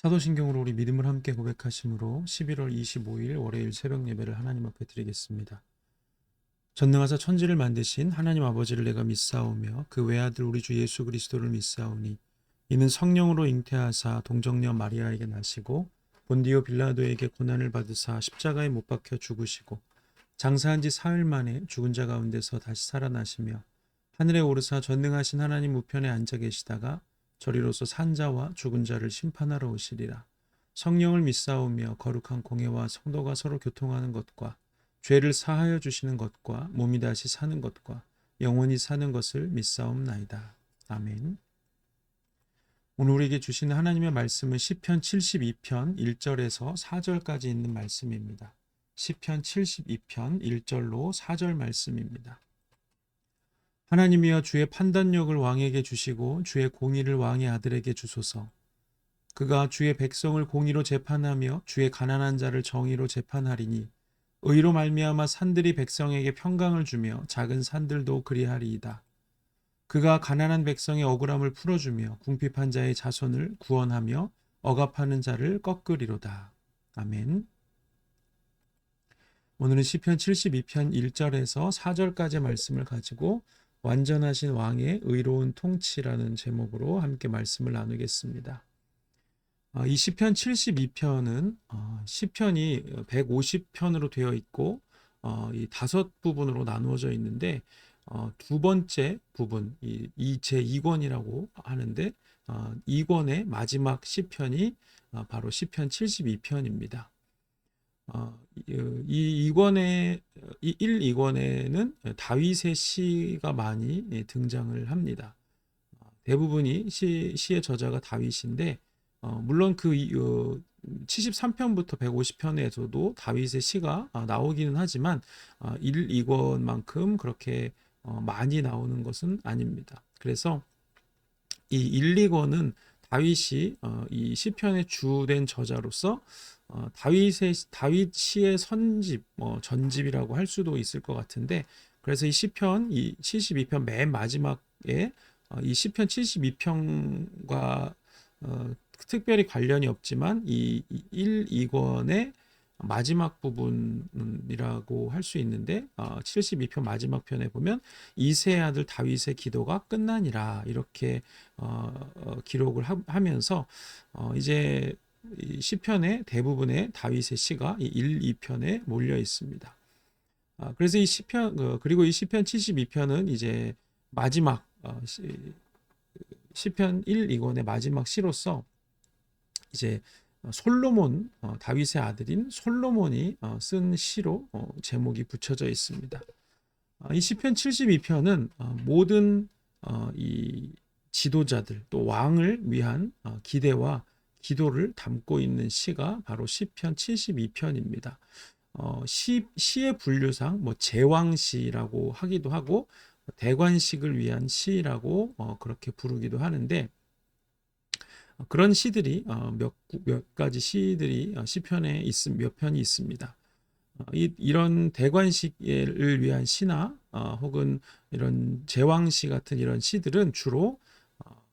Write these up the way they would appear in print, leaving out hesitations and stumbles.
사도신경으로 우리 믿음을 함께 고백하심으로 11월 25일 월요일 새벽 예배를 하나님 앞에 드리겠습니다. 전능하사 천지를 만드신 하나님 아버지를 내가 믿사오며 그 외아들 우리 주 예수 그리스도를 믿사오니 이는 성령으로 잉태하사 동정녀 마리아에게 나시고 본디오 빌라도에게 고난을 받으사 십자가에 못 박혀 죽으시고 장사한 지 사흘 만에 죽은 자 가운데서 다시 살아나시며 하늘에 오르사 전능하신 하나님 우편에 앉아 계시다가 저리로서 산 자와 죽은 자를 심판하러 오시리라. 성령을 믿사오며 거룩한 공회와 성도가 서로 교통하는 것과 죄를 사하여 주시는 것과 몸이 다시 사는 것과 영원히 사는 것을 믿사옵나이다. 아멘. 오늘 우리에게 주시는 하나님의 말씀은 시편 72편 1절에서 4절까지 있는 말씀입니다. 시편 72편 1절로 4절 말씀입니다. 하나님이여 주의 판단력을 왕에게 주시고 주의 공의를 왕의 아들에게 주소서. 그가 주의 백성을 공의로 재판하며 주의 가난한 자를 정의로 재판하리니 의로 말미암아 산들이 백성에게 평강을 주며 작은 산들도 그리하리이다. 그가 가난한 백성의 억울함을 풀어주며 궁핍한 자의 자손을 구원하며 억압하는 자를 꺾으리로다. 아멘. 오늘은 시편 72편 1절에서 4절까지의 말씀을 가지고 완전하신 왕의 의로운 통치라는 제목으로 함께 말씀을 나누겠습니다. 이 시편 72편은 시편이 150편으로 되어 있고 이 5부분으로 나누어져 있는데 두 번째 부분, 이 제2권이라고 하는데 2권의 마지막 시편이 바로 시편 72편입니다. 이 1, 2권에는 다윗의 시가 많이 등장을 합니다. 대부분이 시의 저자가 다윗인데 물론 그 73편부터 150편에서도 다윗의 시가 나오기는 하지만 1, 2권만큼 그렇게 많이 나오는 것은 아닙니다. 그래서 이 1, 2권은 다윗이 이 시편의 주된 저자로서 다윗 시의 선집, 전집이라고 할 수도 있을 것 같은데, 그래서 이 시편, 이 72편 맨 마지막에 이 시편 72편과 특별히 관련이 없지만 이 1, 2권의 마지막 부분이라고 할 수 있는데 72편 마지막 편에 보면 이새의 아들 다윗의 기도가 끝나니라 이렇게 기록을 하면서 이제 이 시편의 대부분의 다윗의 시가 이 1, 2편에 몰려 있습니다. 그래서 이 시편 그리고 이 시편 72편은 이제 마지막 시편 1, 2권의 마지막 시로서 이제 솔로몬 다윗의 아들인 솔로몬이 쓴 시로 제목이 붙여져 있습니다. 이 시편 72편은 모든 이 지도자들 또 왕을 위한 기대와 기도를 담고 있는 시가 바로 시편 72편입니다. 시의 분류상 뭐 제왕시라고 하기도 하고 대관식을 위한 시라고 그렇게 부르기도 하는데 그런 시들이 몇 가지 시들이 시편에 몇 편이 있습니다. 이런 대관식을 위한 시나 혹은 이런 제왕시 같은 이런 시들은 주로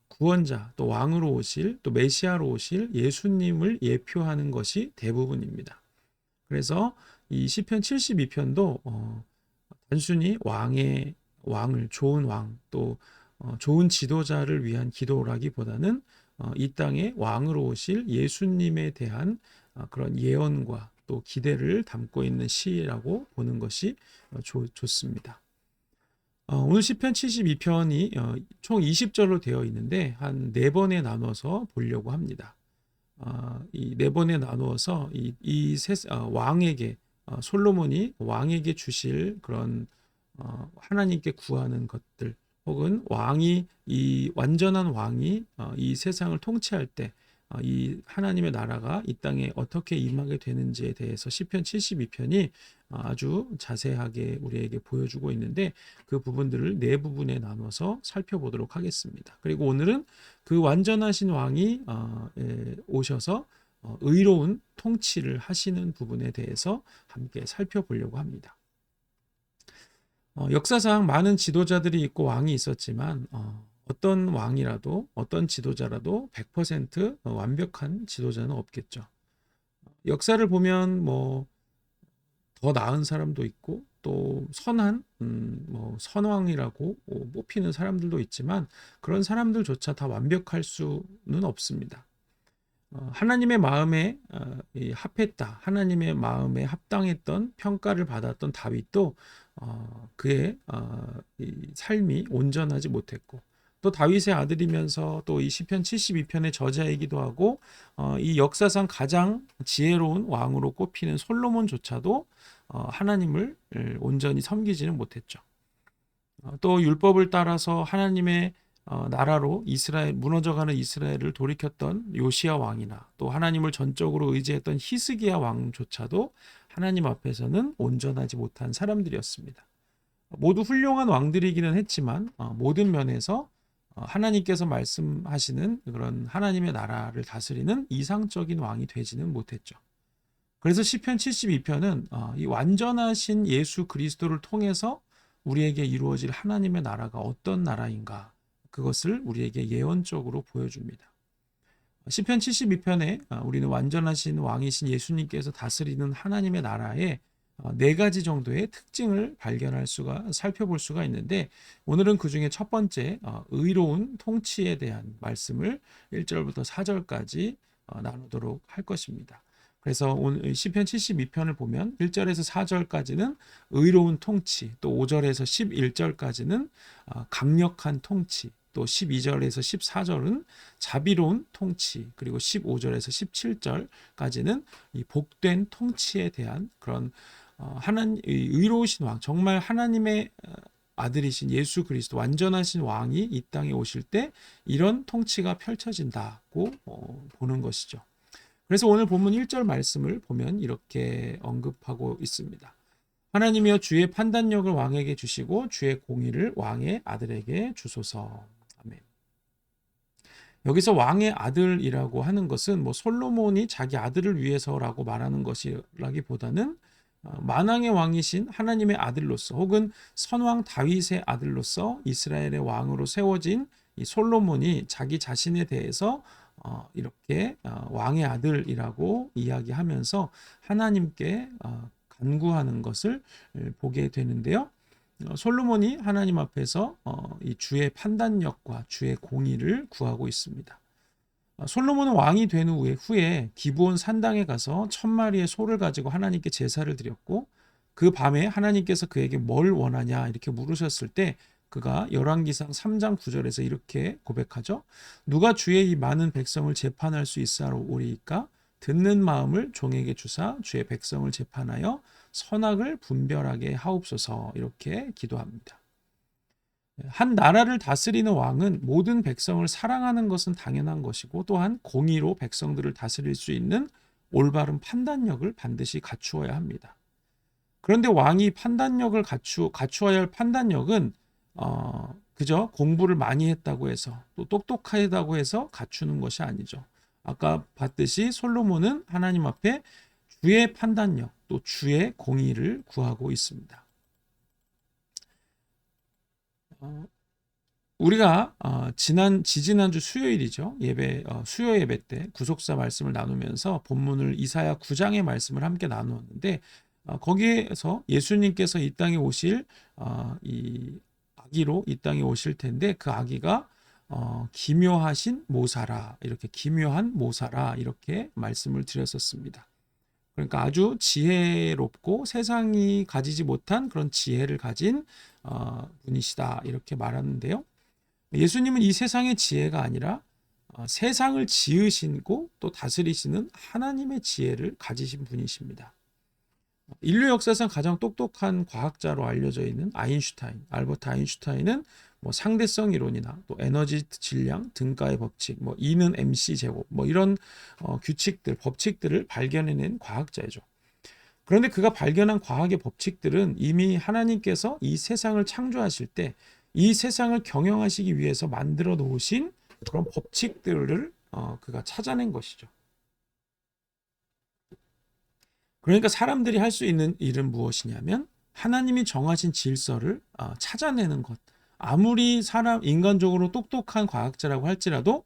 구원자 또 왕으로 오실 또 메시아로 오실 예수님을 예표하는 것이 대부분입니다. 그래서 이 시편 72편도 단순히 왕을 좋은 왕 또 좋은 지도자를 위한 기도라기보다는 이 땅에 왕으로 오실 예수님에 대한 그런 예언과 또 기대를 담고 있는 시라고 보는 것이 좋습니다. 오늘 시편 72편이 총 20절로 되어 있는데 한 4번에 나눠서 보려고 합니다. 이 4번에 나누어서 왕에게 솔로몬이 왕에게 주실 그런 하나님께 구하는 것들 혹은 이 완전한 왕이 이 세상을 통치할 때 이 하나님의 나라가 이 땅에 어떻게 임하게 되는지에 대해서 시편 72편이 아주 자세하게 우리에게 보여주고 있는데 그 부분들을 4부분에 나눠서 살펴보도록 하겠습니다. 그리고 오늘은 그 완전하신 왕이 오셔서 의로운 통치를 하시는 부분에 대해서 함께 살펴보려고 합니다. 역사상 많은 지도자들이 있고 왕이 있었지만 어떤 왕이라도 어떤 지도자라도 100% 완벽한 지도자는 없겠죠. 역사를 보면 뭐 더 나은 사람도 있고 또 선한 뭐 선왕이라고 뽑히는 사람들도 있지만 그런 사람들조차 다 완벽할 수는 없습니다. 하나님의 마음에 합했다. 하나님의 마음에 합당했던 평가를 받았던 다윗도 그의 이 삶이 온전하지 못했고 또 다윗의 아들이면서 또 이 시편 72편의 저자이기도 하고 이 역사상 가장 지혜로운 왕으로 꼽히는 솔로몬조차도 하나님을 온전히 섬기지는 못했죠. 또 율법을 따라서 하나님의 나라로 이스라엘 무너져가는 이스라엘을 돌이켰던 요시야 왕이나 또 하나님을 전적으로 의지했던 히스기야 왕조차도 하나님 앞에서는 온전하지 못한 사람들이었습니다. 모두 훌륭한 왕들이기는 했지만 모든 면에서 하나님께서 말씀하시는 그런 하나님의 나라를 다스리는 이상적인 왕이 되지는 못했죠. 그래서 시편 72편은 이 완전하신 예수 그리스도를 통해서 우리에게 이루어질 하나님의 나라가 어떤 나라인가 그것을 우리에게 예언적으로 보여줍니다. 시편 72편에 우리는 완전하신 왕이신 예수님께서 다스리는 하나님의 나라의 네 가지 정도의 특징을 살펴볼 수가 있는데 오늘은 그 중에 첫 번째 의로운 통치에 대한 말씀을 1절부터 4절까지 나누도록 할 것입니다. 그래서 오늘 시편 72편을 보면 1절에서 4절까지는 의로운 통치, 또 5절에서 11절까지는 강력한 통치, 또 12절에서 14절은 자비로운 통치, 그리고 15절에서 17절까지는 이 복된 통치에 대한 그런 하나님 의로우신 왕, 정말 하나님의 아들이신 예수 그리스도 완전하신 왕이 이 땅에 오실 때 이런 통치가 펼쳐진다고 보는 것이죠. 그래서 오늘 본문 1절 말씀을 보면 이렇게 언급하고 있습니다. 하나님이여 주의 판단력을 왕에게 주시고 주의 공의를 왕의 아들에게 주소서. 아멘. 여기서 왕의 아들이라고 하는 것은 뭐 솔로몬이 자기 아들을 위해서라고 말하는 것이라기보다는 만왕의 왕이신 하나님의 아들로서 혹은 선왕 다윗의 아들로서 이스라엘의 왕으로 세워진 이 솔로몬이 자기 자신에 대해서 이렇게 왕의 아들이라고 이야기하면서 하나님께 간구하는 것을 보게 되는데요. 솔로몬이 하나님 앞에서 이 주의 판단력과 주의 공의를 구하고 있습니다. 솔로몬은 왕이 된 후에 기브온 산당에 가서 1000마리의 소를 가지고 하나님께 제사를 드렸고 그 밤에 하나님께서 그에게 뭘 원하냐 이렇게 물으셨을 때 그가 열왕기상 3장 9절에서 이렇게 고백하죠. 누가 주의 이 많은 백성을 재판할 수 있사오리이까? 듣는 마음을 종에게 주사 주의 백성을 재판하여 선악을 분별하게 하옵소서 이렇게 기도합니다. 한 나라를 다스리는 왕은 모든 백성을 사랑하는 것은 당연한 것이고 또한 공의로 백성들을 다스릴 수 있는 올바른 판단력을 반드시 갖추어야 합니다. 그런데 왕이 판단력을 갖추어야 할 판단력은 그저 공부를 많이 했다고 해서 또 똑똑하다고 해서 갖추는 것이 아니죠. 아까 봤듯이 솔로몬은 하나님 앞에 주의 판단력 또 주의 공의를 구하고 있습니다. 우리가 지지난주 수요일이죠. 수요 예배 때 구속사 말씀을 나누면서 본문을 이사야 9장의 말씀을 함께 나누었는데 거기에서 예수님께서 이 땅에 오실 이 아기로 이 땅에 오실 텐데 그 아기가 기묘하신 모사라 이렇게 기묘한 모사라 이렇게 말씀을 드렸었습니다. 그러니까 아주 지혜롭고 세상이 가지지 못한 그런 지혜를 가진 분이시다 이렇게 말하는데요. 예수님은 이 세상의 지혜가 아니라 세상을 지으시고 또 다스리시는 하나님의 지혜를 가지신 분이십니다. 인류 역사상 가장 똑똑한 과학자로 알려져 있는 알버트 아인슈타인은 뭐 상대성 이론이나 또 에너지 질량 등가의 법칙, 뭐 E는 MC 제곱, 뭐 이런 법칙들을 발견해낸 과학자이죠. 그런데 그가 발견한 과학의 법칙들은 이미 하나님께서 이 세상을 창조하실 때 이 세상을 경영하시기 위해서 만들어 놓으신 그런 법칙들을 그가 찾아낸 것이죠. 그러니까 사람들이 할 수 있는 일은 무엇이냐면 하나님이 정하신 질서를 찾아내는 것, 아무리 인간적으로 똑똑한 과학자라고 할지라도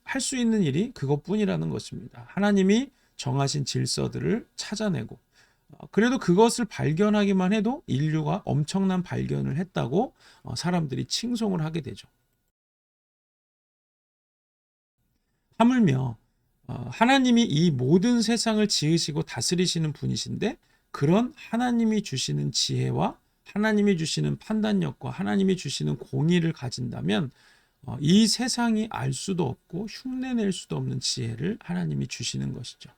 할 수 있는 일이 그것뿐이라는 것입니다. 하나님이 정하신 질서들을 찾아내고, 그래도 그것을 발견하기만 해도 인류가 엄청난 발견을 했다고 사람들이 칭송을 하게 되죠. 하물며 하나님이 이 모든 세상을 지으시고 다스리시는 분이신데, 그런 하나님이 주시는 지혜와 하나님이 주시는 판단력과 하나님이 주시는 공의를 가진다면 이 세상이 알 수도 없고 흉내낼 수도 없는 지혜를 하나님이 주시는 것이죠.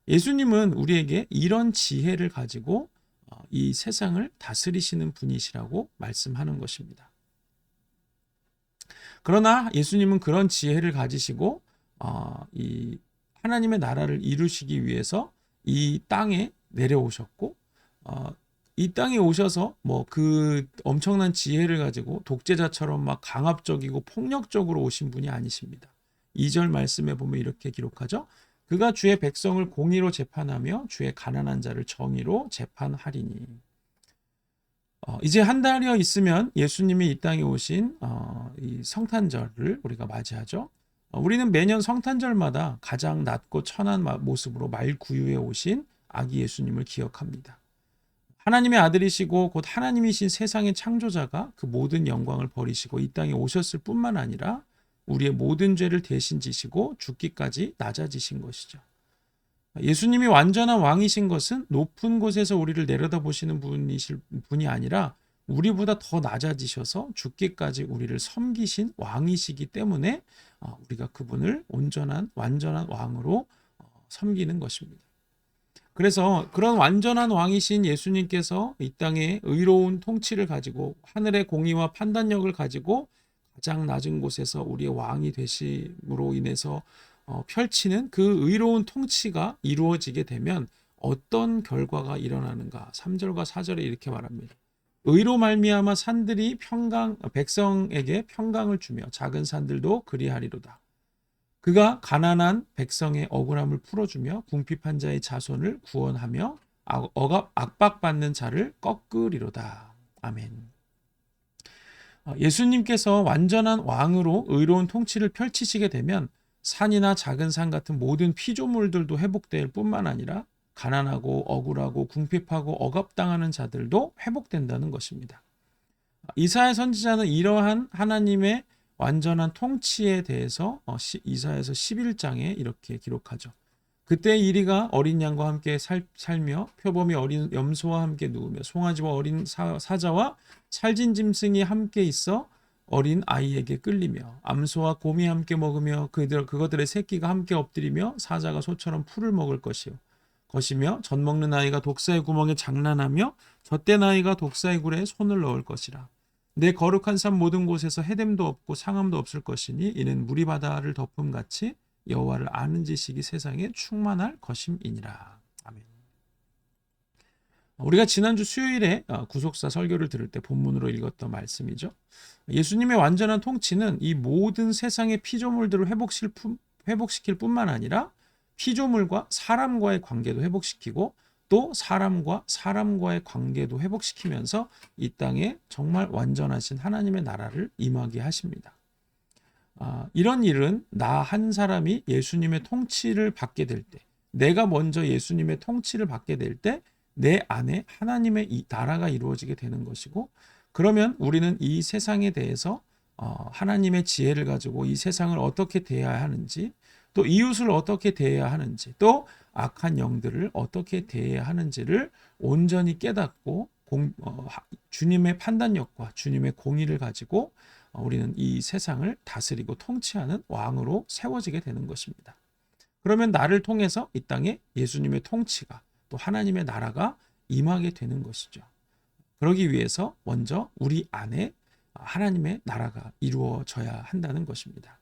예수님은 우리에게 이런 지혜를 가지고 이 세상을 다스리시는 분이시라고 말씀하는 것입니다. 그러나 예수님은 그런 지혜를 가지시고 이 하나님의 나라를 이루시기 위해서 이 땅에 내려오셨고, 이 땅에 오셔서 뭐 그 엄청난 지혜를 가지고 독재자처럼 막 강압적이고 폭력적으로 오신 분이 아니십니다. 2절 말씀에 보면 이렇게 기록하죠. 그가 주의 백성을 공의로 재판하며 주의 가난한 자를 정의로 재판하리니. 이제 한 달여 있으면 예수님이 이 땅에 오신 이 성탄절을 우리가 맞이하죠. 우리는 매년 성탄절마다 가장 낮고 천한 모습으로 말구유에 오신 아기 예수님을 기억합니다. 하나님의 아들이시고 곧 하나님이신 세상의 창조자가 그 모든 영광을 버리시고 이 땅에 오셨을 뿐만 아니라 우리의 모든 죄를 대신 지시고 죽기까지 낮아지신 것이죠. 예수님이 완전한 왕이신 것은 높은 곳에서 우리를 내려다보시는 분이 아니라 우리보다 더 낮아지셔서 죽기까지 우리를 섬기신 왕이시기 때문에 우리가 그분을 온전한 완전한 왕으로 섬기는 것입니다. 그래서 그런 완전한 왕이신 예수님께서 이 땅에 의로운 통치를 가지고 하늘의 공의와 판단력을 가지고 가장 낮은 곳에서 우리의 왕이 되심으로 인해서 펼치는 그 의로운 통치가 이루어지게 되면 어떤 결과가 일어나는가? 3절과 4절에 이렇게 말합니다. 의로 말미암아 산들이 백성에게 평강을 주며 작은 산들도 그리하리로다. 그가 가난한 백성의 억울함을 풀어주며 궁핍한 자의 자손을 구원하며 압박받는 자를 꺾으리로다. 아멘. 예수님께서 완전한 왕으로 의로운 통치를 펼치시게 되면 산이나 작은 산 같은 모든 피조물들도 회복될 뿐만 아니라 가난하고 억울하고 궁핍하고 억압당하는 자들도 회복된다는 것입니다. 이사야 선지자는 이러한 하나님의 완전한 통치에 대해서 이사야서 11장에 이렇게 기록하죠. 그때 이리가 어린 양과 함께 살며 표범이 어린 염소와 함께 누우며 송아지와 어린 사자와 살진 짐승이 함께 있어 어린 아이에게 끌리며 암소와 곰이 함께 먹으며 그것들의 새끼가 함께 엎드리며 사자가 소처럼 풀을 먹을 것이며 젖 먹는 아이가 독사의 구멍에 장난하며 젖된 아이가 독사의 굴에 손을 넣을 것이라. 내 거룩한 산 모든 곳에서 해됨도 없고 상함도 없을 것이니 이는 물이 바다를 덮음같이 여호와를 아는 지식이 세상에 충만할 것임이니라. 아멘. 우리가 지난주 수요일에 구속사 설교를 들을 때 본문으로 읽었던 말씀이죠. 예수님의 완전한 통치는 이 모든 세상의 피조물들을 회복시킬 뿐만 아니라 피조물과 사람과의 관계도 회복시키고 또 사람과의 관계도 회복시키면서 이 땅에 정말 완전하신 하나님의 나라를 임하게 하십니다. 이런 일은 나 한 사람이 예수님의 통치를 받게 될 때, 내가 먼저 예수님의 통치를 받게 될 때 내 안에 하나님의 이 나라가 이루어지게 되는 것이고, 그러면 우리는 이 세상에 대해서 하나님의 지혜를 가지고 이 세상을 어떻게 대해야 하는지, 또 이웃을 어떻게 대해야 하는지, 또 악한 영들을 어떻게 대해야 하는지를 온전히 깨닫고 주님의 판단력과 주님의 공의를 가지고 우리는 이 세상을 다스리고 통치하는 왕으로 세워지게 되는 것입니다. 그러면 나를 통해서 이 땅에 예수님의 통치가 또 하나님의 나라가 임하게 되는 것이죠. 그러기 위해서 먼저 우리 안에 하나님의 나라가 이루어져야 한다는 것입니다.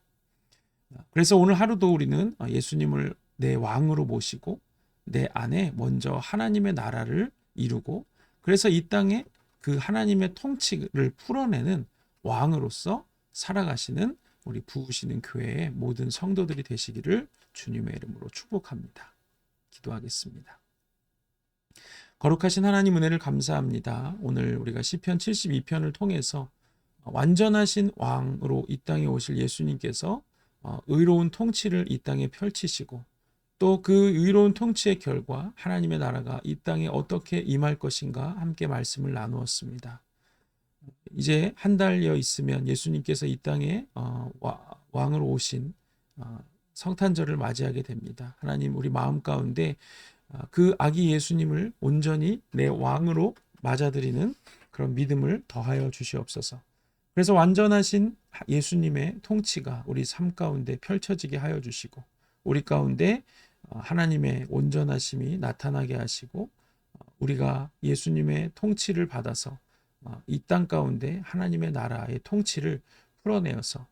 그래서 오늘 하루도 우리는 예수님을 내 왕으로 모시고 내 안에 먼저 하나님의 나라를 이루고, 그래서 이 땅에 그 하나님의 통치를 풀어내는 왕으로서 살아가시는 우리 부으시는 교회의 모든 성도들이 되시기를 주님의 이름으로 축복합니다. 기도하겠습니다. 거룩하신 하나님 은혜를 감사합니다. 오늘 우리가 시편 72편을 통해서 완전하신 왕으로 이 땅에 오실 예수님께서 의로운 통치를 이 땅에 펼치시고 또 그 의로운 통치의 결과 하나님의 나라가 이 땅에 어떻게 임할 것인가 함께 말씀을 나누었습니다. 이제 한 달여 있으면 예수님께서 이 땅에 왕으로 오신 성탄절을 맞이하게 됩니다. 하나님 우리 마음 가운데 그 아기 예수님을 온전히 내 왕으로 맞아들이는 그런 믿음을 더하여 주시옵소서. 그래서 완전하신 예수님의 통치가 우리 삶 가운데 펼쳐지게 하여 주시고 우리 가운데 하나님의 온전하심이 나타나게 하시고 우리가 예수님의 통치를 받아서 이 땅 가운데 하나님의 나라의 통치를 풀어내어서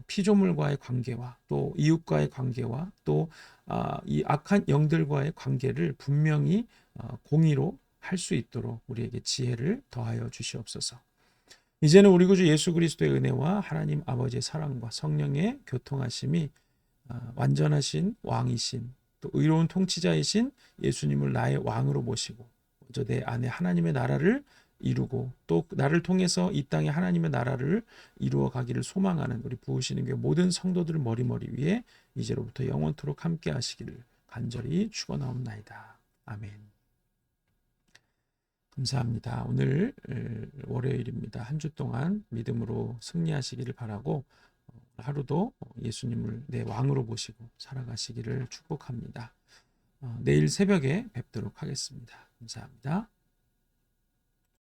피조물과의 관계와 또 이웃과의 관계와 또 이 악한 영들과의 관계를 분명히 공의로 할 수 있도록 우리에게 지혜를 더하여 주시옵소서. 이제는 우리 구주 예수 그리스도의 은혜와 하나님 아버지의 사랑과 성령의 교통하심이 완전하신 왕이신 또 의로운 통치자이신 예수님을 나의 왕으로 모시고 먼저 내 안에 하나님의 나라를 이루고 또 나를 통해서 이 땅에 하나님의 나라를 이루어 가기를 소망하는 우리 부으시는 교회 모든 성도들 머리머리 위에 이제로부터 영원토록 함께 하시기를 간절히 축원하옵나이다. 아멘. 감사합니다. 오늘 월요일입니다. 한 주 동안 믿음으로 승리하시기를 바라고 하루도 예수님을 내 왕으로 모시고 살아가시기를 축복합니다. 내일 새벽에 뵙도록 하겠습니다. 감사합니다.